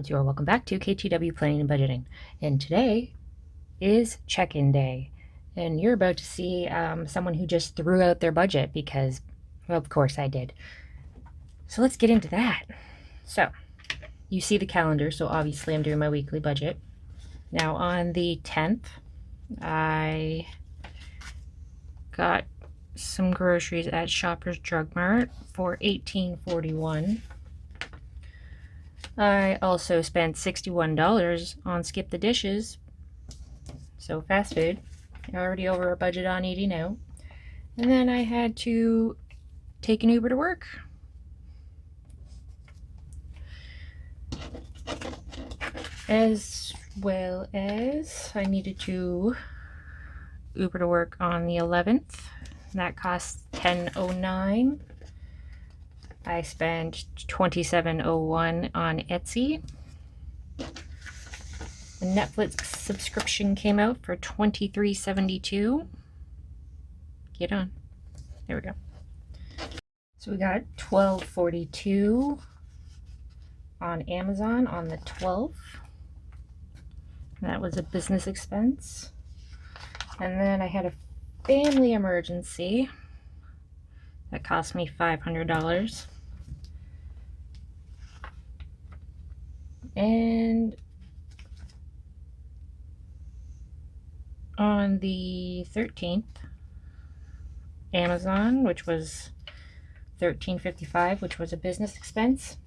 with you, or welcome back to KTW Planning and Budgeting. And today is check-in day, and you're about to see someone who just threw out their budget because, well, of course I did. So let's get into that. So you see the calendar, so obviously I'm doing my weekly budget. Now on the 10th, I got some groceries at Shoppers Drug Mart for $18.41. I also spent $61 on Skip the Dishes, so fast food. Already over a budget on eating out. And then I had to take an Uber to work. As well as I needed to Uber to work on the 11th. That cost $10.09. I spent $27.01 on Etsy. The Netflix subscription came out for $23.72. Get on. There we go. So we got $12.42 on Amazon on the 12th. That was a business expense. And then I had a family emergency that cost me $500. And on the 13th, Amazon, which was $13.55, which was a business expense.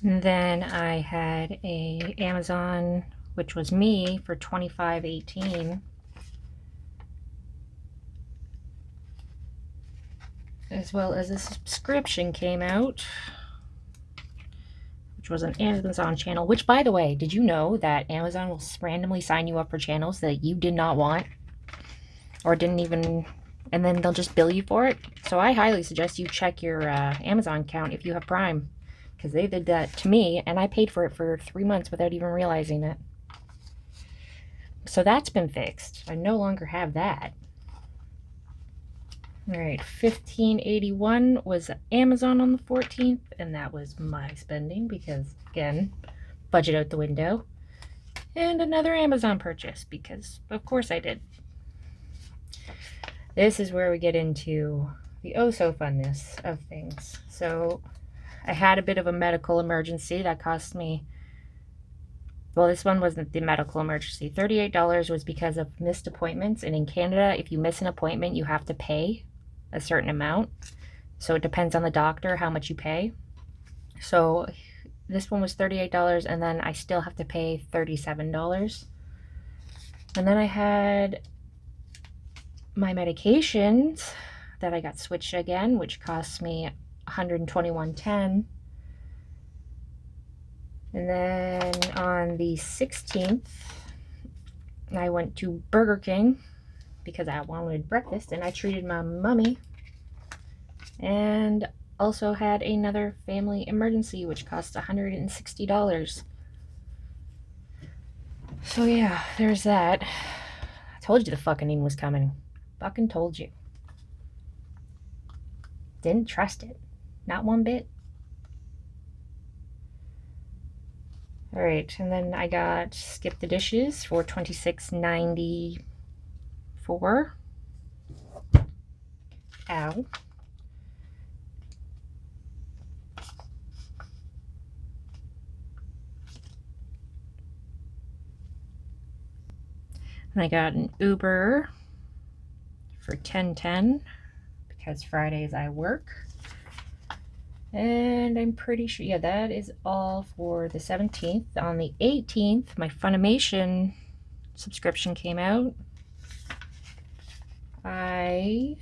And then I had a Amazon, which was me, for $25.18. As well as a subscription came out, which was an Amazon channel, which, by the way, did you know that Amazon will randomly sign you up for channels that you did not want or didn't even, and then they'll just bill you for it? So I highly suggest you check your Amazon account if you have Prime, because they did that to me and I paid for it for 3 months without even realizing it. So that's been fixed. I no longer have that. All right, $15.81 was Amazon on the 14th, and that was my spending because, again, budget out the window. And another Amazon purchase because, of course, I did. This is where we get into the oh-so-funness of things. So I had a bit of a medical emergency that cost me, well, this one wasn't the medical emergency. $38 was because of missed appointments, and in Canada, if you miss an appointment, you have to pay a certain amount. So it depends on the doctor how much you pay. So this one was $38, and then I still have to pay $37. And then I had my medications that I got switched again, which cost me $121.10. And then on the 16th, I went to Burger King because I wanted breakfast, and I treated my mummy, and also had another family emergency, which cost $160. So yeah, there's that. I told you the fucking was coming. Fucking told you. Didn't trust it. Not one bit. All right, and then I got Skip the Dishes for $26.94. Ow. And I got an Uber for $10.10 because Fridays I work. And I'm pretty sure, yeah, that is all for the 17th. On the 18th, my Funimation subscription came out. I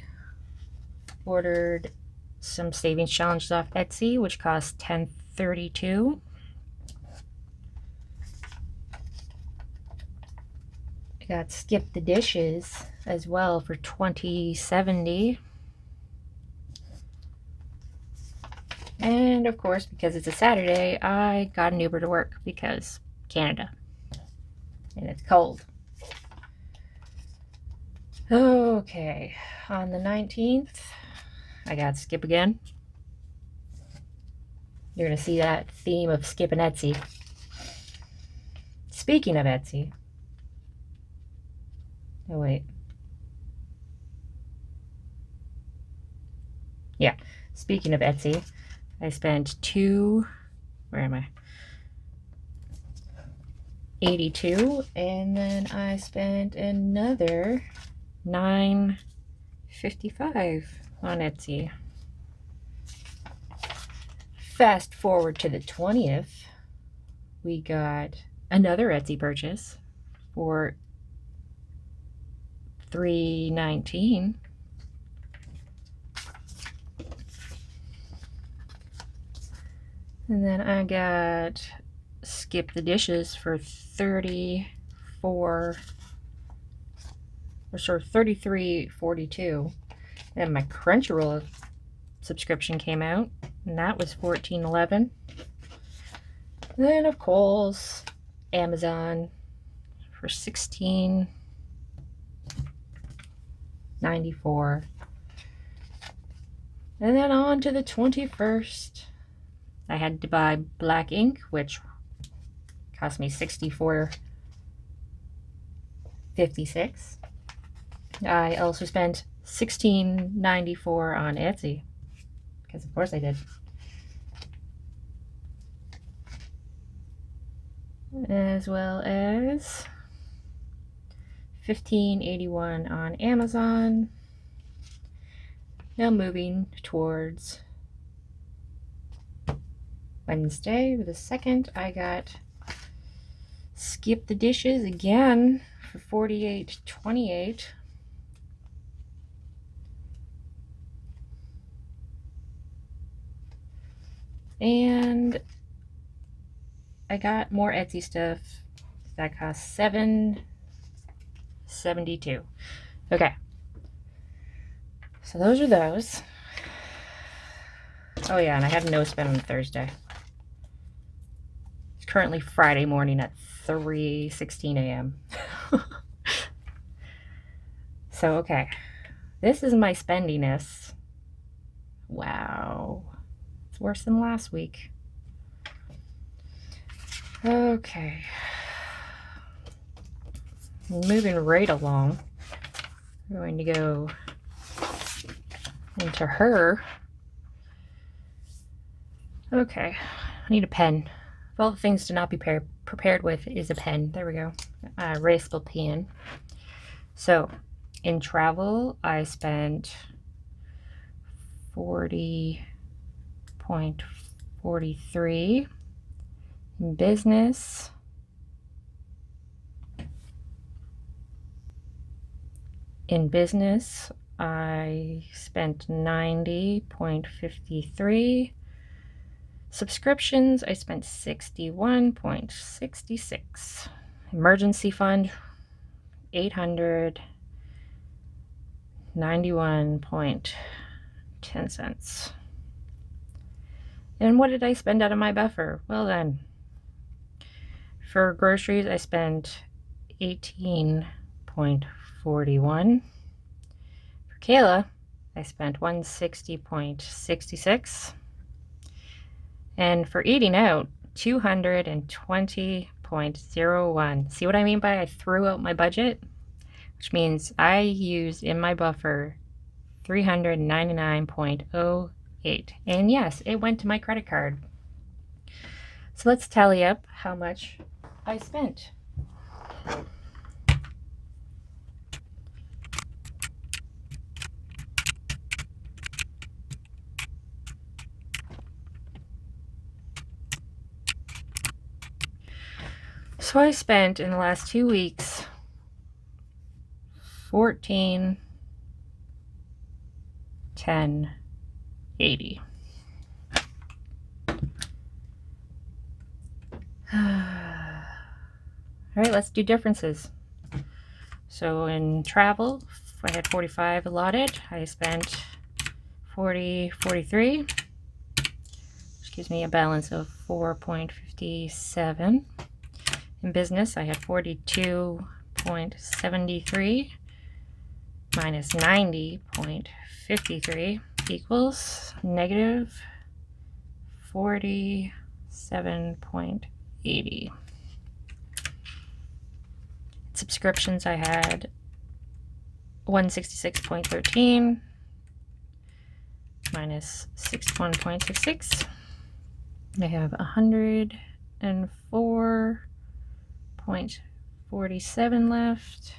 ordered some savings challenges off Etsy, which cost $10.32. I got Skip the Dishes as well for $20.70. And of course, because it's a Saturday, I got an Uber to work because Canada. And it's cold. Okay, on the 19th, I got Skip again. You're going to see that theme of skipping Etsy. Speaking of Etsy. Oh, wait. Yeah. Speaking of Etsy, I spent where am I? 82, and then I spent another $9.55 on Etsy. Fast forward to the 20th, we got another Etsy purchase for $3.19. And then I got Skip the Dishes for $33.42. And my Crunchyroll subscription came out, and that was $14.11. Then of course, Amazon for $16.94. And then on to the 21st. I had to buy black ink, which cost me $64.56. I also spent $16.94 on Etsy, because of course I did. As well as $15.81 on Amazon. Now moving towards Wednesday, the 2nd, I got Skip the Dishes again for $48.28. And I got more Etsy stuff that cost $7.72. Okay. So those are those. Oh yeah, and I had a no spend on Thursday. It's currently Friday morning at 3:16 a.m. So, okay. This is my spendiness. Wow. It's worse than last week. Okay. Moving right along. I'm going to go into her. Okay. I need a pen. Of all the things to not be prepared with is a pen. There we go. Erasable pen. So, in travel, I spent $40.43. In business, I spent $90.53. Subscriptions, I spent $61.66. Emergency fund, $891.10. And what did I spend out of my buffer? Well then, for groceries, I spent $18.41. For Kayla, I spent $160.66. And for eating out, $220.01. See what I mean by I threw out my budget? Which means I used in my buffer $399.08. And yes, it went to my credit card. So let's tally up how much I spent. So I spent in the last 2 weeks $14.10.80. All right, let's do differences. So in travel, I had 45 allotted. I spent 43. Which gives me a balance of 4.57. In business, I had 42.73 minus 90.53 equals negative 47.80. Subscriptions, I had 166.13 minus 61.66. I have 104.47 left.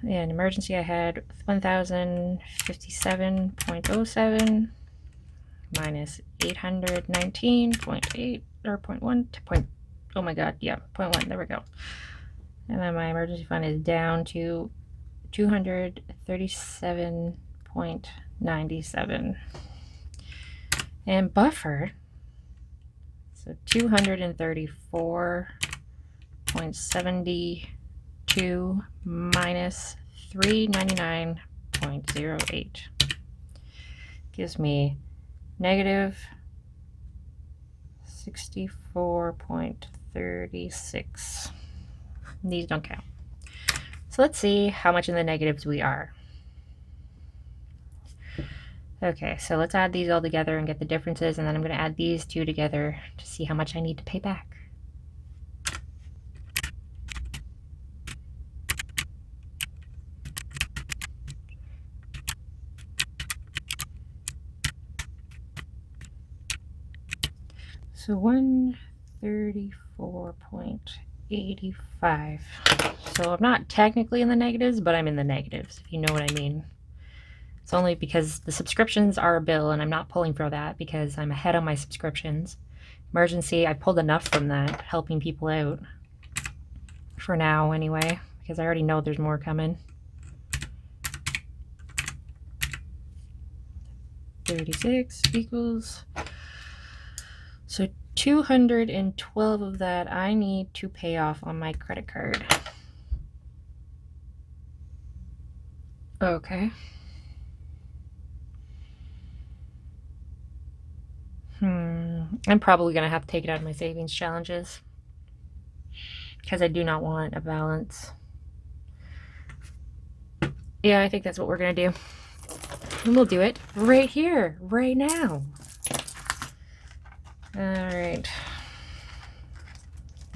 And emergency, I had 1057.07 minus 819.8 or 0.1 oh my god, yeah, 0.1, there we go. And then my emergency fund is down to 237.97. And buffer, so 234.72 minus 399.08 gives me negative 64.36. These don't count. So let's see how much in the negatives we are. Okay, so let's add these all together and get the differences, and then I'm going to add these two together to see how much I need to pay back. So 134.85. So I'm not technically in the negatives, but I'm in the negatives, if you know what I mean. It's only because the subscriptions are a bill, and I'm not pulling for that because I'm ahead on my subscriptions. Emergency, I pulled enough from that, helping people out. For now, anyway, because I already know there's more coming. 36 equals... So 212 of that I need to pay off on my credit card. Okay. I'm probably going to have to take it out of my savings challenges because I do not want a balance. Yeah, I think that's what we're going to do. And we'll do it right here, right now. All right.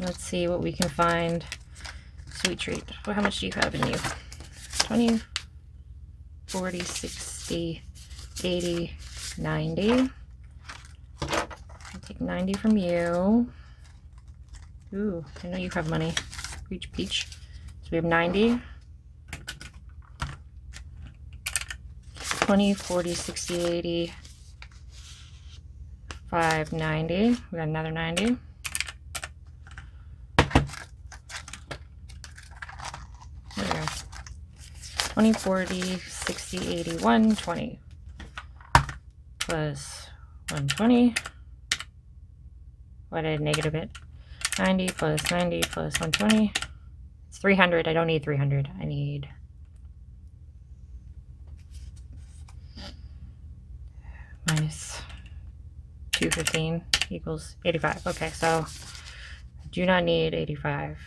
Let's see what we can find. Sweet treat. Well, how much do you have in you? 20, 40, 60, 80, 90. I'll take 90 from you. Ooh, I know you have money. Reach peach. So we have 90. 20, 40, 60, 80. 590. We got another 90. There we go. 20, 40, 60, 80, 120. Plus 120. Why did I negative it? 90 plus 90 plus 120. It's 300. I don't need 300. I need... minus 215 equals 85. Okay, so I do not need 85.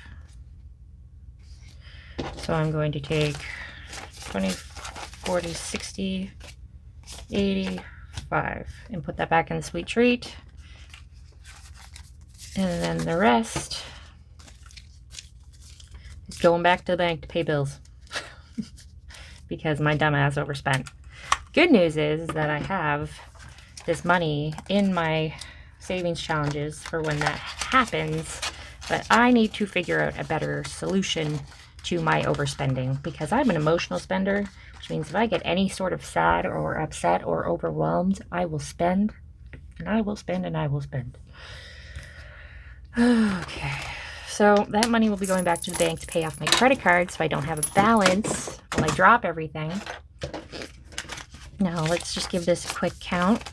So I'm going to take 20, 40, 60, 85 and put that back in the sweet treat. And then the rest is going back to the bank to pay bills because my dumbass overspent. Good news is that I have this money in my savings challenges for when that happens, but I need to figure out a better solution to my overspending because I'm an emotional spender, which means if I get any sort of sad or upset or overwhelmed, I will spend, and I will spend, and I will spend. Okay, so that money will be going back to the bank to pay off my credit card so I don't have a balance when I drop everything. Now let's just give this a quick count.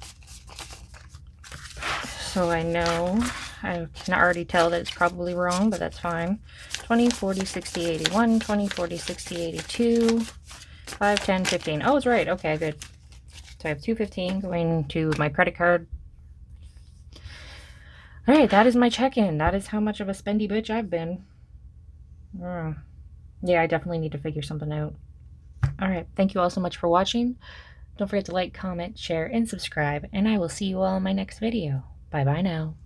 So I know, I can already tell that it's probably wrong, but that's fine. 20, 40, 60, 81, 20, 40, 60, 82, 5, 10, 15. Oh, it's right. Okay, good. So I have 215 going to my credit card. All right, that is my check-in. That is how much of a spendy bitch I've been. Yeah, I definitely need to figure something out. All right, thank you all so much for watching. Don't forget to like, comment, share, and subscribe, and I will see you all in my next video. Bye-bye now.